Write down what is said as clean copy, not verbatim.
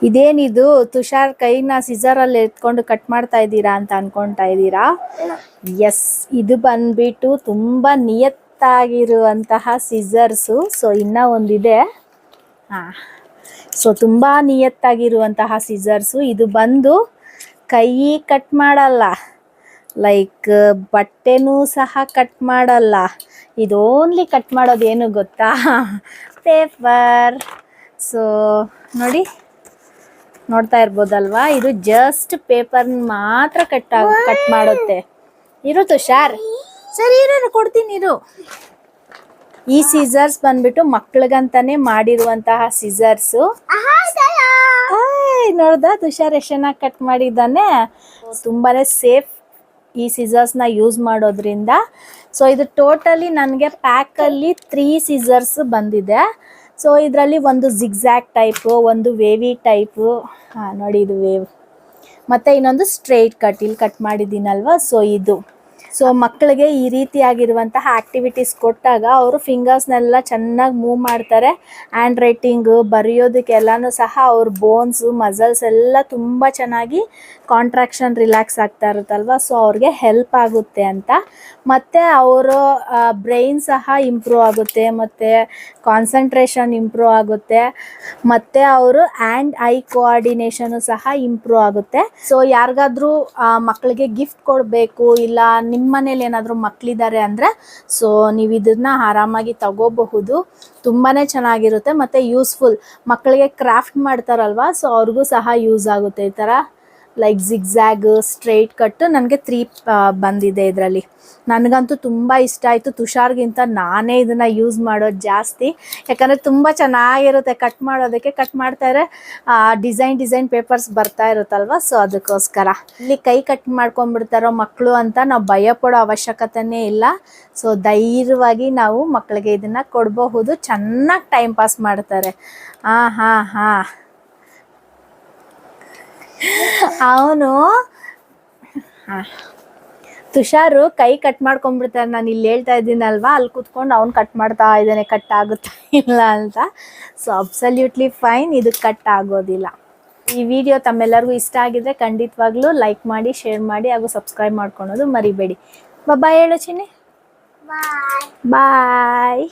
ಇದೇನಿದು ತುಷಾರ್ ಕೈನ ಸಿಸರಲ್ಲಿ ಎತ್ಕೊಂಡು ಕಟ್ ಮಾಡ್ತಾ ಇದ್ದೀರಾ ಅಂತ ಅನ್ಕೊಂತಾ ಇದ್ದೀರಾ? ಎಸ್, ಇದು ಬಂದ್ಬಿಟ್ಟು ತುಂಬಾ ನಿಯತ್ತಾಗಿರುವಂತಹ ಸಿಸರ್ಸು. ಸೊ ಇನ್ನ ಒಂದಿದೆ. ಸೊ ತುಂಬಾ ನಿಯತ್ತಾಗಿರುವಂತಹ ಸಿಸರ್ಸು. ಇದು ಬಂದು ಕೈ ಕಟ್ ಮಾಡಲ್ಲ, ಲೈಕ್ ಬಟ್ಟೆನೂ ಸಹ ಕಟ್ ಮಾಡಲ್ಲ. ಇದು ಓನ್ಲಿ ಕಟ್ ಮಾಡೋದೇನು ಗೊತ್ತಾ? ಪೇಪರ್. ಸೊ ನೋಡ್ತಾ ಇರ್ಬೋದಲ್ವಾ, ಇದು ಜಸ್ಟ್ ಪೇಪರ್ ಮಾತ್ರ ಕಟ್ ಮಾಡುತ್ತೆ. ಇರು ತುಷಾರ್, ಸರಿ ಇರು ಕೊಡ್ತೀನಿ ಇರು. ಈ ಸಿಸರ್ಸ್ ಬಂದ್ಬಿಟ್ಟು ಮಕ್ಳಿಗಂತಾನೆ ಮಾಡಿರುವಂತಹ ಸಿಸರ್ಸು. ನೋಡ್ದ ತುಷಾರ್ ಎಷ್ಟು ಚೆನ್ನಾಗಿ ಕಟ್ ಮಾಡಿದ್ದಾನೆ. ತುಂಬಾನೇ ಸೇಫ್ ಈ ಸಿಸರ್ಸ್ನ ಯೂಸ್ ಮಾಡೋದ್ರಿಂದ. ಸೊ ಇದು ಟೋಟಲಿ ನನಗೆ ಪ್ಯಾಕಲ್ಲಿ 3 ಸಿಸರ್ಸ್ ಬಂದಿದೆ. ಸೊ ಇದರಲ್ಲಿ ಒಂದು ಜಿಗ್ಜ್ಯಾಗ್ ಟೈಪು, ಒಂದು ವೇವಿ ಟೈಪು, ನೋಡಿ ಇದು ವೇವ್, ಮತ್ತು ಇನ್ನೊಂದು ಸ್ಟ್ರೈಟ್ ಕಟ್, ಇಲ್ಲಿ ಕಟ್ ಮಾಡಿದ್ದೀನಲ್ವ. ಸೊ ಇದು ಮಕ್ಕಳಿಗೆ ಈ ರೀತಿಯಾಗಿರುವಂತಹ ಆ್ಯಕ್ಟಿವಿಟೀಸ್ ಕೊಟ್ಟಾಗ ಅವರು ಫಿಂಗರ್ಸ್ನೆಲ್ಲ ಚೆನ್ನಾಗಿ ಮೂವ್ ಮಾಡ್ತಾರೆ. ಹ್ಯಾಂಡ್ ರೈಟಿಂಗು, ಬರೆಯೋದಕ್ಕೆಲ್ಲನೂ ಸಹ ಅವ್ರ ಬೋನ್ಸು, ಮಸಲ್ಸ್ ಎಲ್ಲ ತುಂಬ ಚೆನ್ನಾಗಿ ಕಾಂಟ್ರಾಕ್ಷನ್ ರಿಲ್ಯಾಕ್ಸ್ ಆಗ್ತಾ ಇರುತ್ತಲ್ವ. ಸೊ ಅವ್ರಿಗೆ ಹೆಲ್ಪ್ ಆಗುತ್ತೆ ಅಂತ. ಮತ್ತು ಅವರು ಬ್ರೈನ್ ಸಹ ಇಂಪ್ರೂವ್ ಆಗುತ್ತೆ, ಮತ್ತು ಕಾನ್ಸಂಟ್ರೇಷನ್ ಇಂಪ್ರೂವ್ ಆಗುತ್ತೆ, ಮತ್ತು ಅವರು ಹ್ಯಾಂಡ್ ಐ ಕೋಆರ್ಡಿನೇಷನು ಸಹ ಇಂಪ್ರೂವ್ ಆಗುತ್ತೆ. ಸೊ ಯಾರಿಗಾದ್ರೂ ಮಕ್ಕಳಿಗೆ ಗಿಫ್ಟ್ ಕೊಡಬೇಕು, ಇಲ್ಲ ನಿಮ್ಮ ಮನೇಲಿ ಏನಾದರೂ ಮಕ್ಕಳಿದ್ದಾರೆ ಅಂದರೆ ಸೊ ನೀವು ಇದನ್ನ ಆರಾಮಾಗಿ ತಗೋಬಹುದು. ತುಂಬಾ ಚೆನ್ನಾಗಿರುತ್ತೆ ಮತ್ತು ಯೂಸ್ಫುಲ್. ಮಕ್ಕಳಿಗೆ ಕ್ರಾಫ್ಟ್ ಮಾಡ್ತಾರಲ್ವ, ಸೊ ಅವ್ರಿಗೂ ಸಹ ಯೂಸ್ ಆಗುತ್ತೆ. ಈ ಥರ ಲೈಕ್ ಜಿಗ್ಜ್ಯಾಗ್, ಸ್ಟ್ರೈಟ್ ಕಟ್ಟು ನನಗೆ 3 ಬಂದಿದೆ ಇದರಲ್ಲಿ. ನನಗಂತೂ ತುಂಬ ಇಷ್ಟ ಆಯಿತು. ತುಷಾರ್ಗಿಂತ ನಾನೇ ಇದನ್ನು ಯೂಸ್ ಮಾಡೋದು ಜಾಸ್ತಿ, ಯಾಕಂದರೆ ತುಂಬ ಚೆನ್ನಾಗಿರುತ್ತೆ ಕಟ್ ಮಾಡೋದಕ್ಕೆ. ಕಟ್ ಮಾಡ್ತಾಯಿದ್ರೆ ಡಿಸೈನ್ ಪೇಪರ್ಸ್ ಬರ್ತಾ ಇರುತ್ತಲ್ವ, ಸೊ ಅದಕ್ಕೋಸ್ಕರ. ಇಲ್ಲಿ ಕೈ ಕಟ್ ಮಾಡ್ಕೊಂಡ್ಬಿಡ್ತಾರೋ ಮಕ್ಕಳು ಅಂತ ನಾವು ಭಯ ಪಡೋ ಅವಶ್ಯಕತೆನೇ ಇಲ್ಲ. ಸೊ ಧೈರ್ಯವಾಗಿ ನಾವು ಮಕ್ಕಳಿಗೆ ಇದನ್ನು ಕೊಡಬಹುದು. ಚೆನ್ನಾಗಿ ಟೈಮ್ ಪಾಸ್ ಮಾಡ್ತಾರೆ. ಅವನು ತುಷಾರು ಕೈ ಕಟ್ ಮಾಡ್ಕೊಂಡ್ಬಿಡ್ತಾರೆ. ನಾನು ಇಲ್ಲಿ ಹೇಳ್ತಾ ಇದ್ದೀನಲ್ವಾ, ಅಲ್ಲಿ ಕೂತ್ಕೊಂಡು ಅವ್ನು ಕಟ್ ಮಾಡ್ತಾ ಇದ್ದಾನೆ, ಕಟ್ ಆಗುತ್ತಾ ಇಲ್ಲ ಅಂತ. ಸೊ ಅಬ್ಸಲ್ಯೂಟ್ಲಿ ಫೈನ್, ಇದು ಕಟ್ ಆಗೋದಿಲ್ಲ. ಈ ವಿಡಿಯೋ ತಮ್ಮೆಲ್ಲರಿಗೂ ಇಷ್ಟ ಆಗಿದ್ರೆ ಖಂಡಿತವಾಗ್ಲೂ ಲೈಕ್ ಮಾಡಿ, ಶೇರ್ ಮಾಡಿ ಹಾಗೂ ಸಬ್ಸ್ಕ್ರೈಬ್ ಮಾಡ್ಕೊಳೋದು ಮರಿಬೇಡಿ. ಬಾಯ್ ಹೇಳು ಚಿನ್ನಿ. ಬಾಯ್.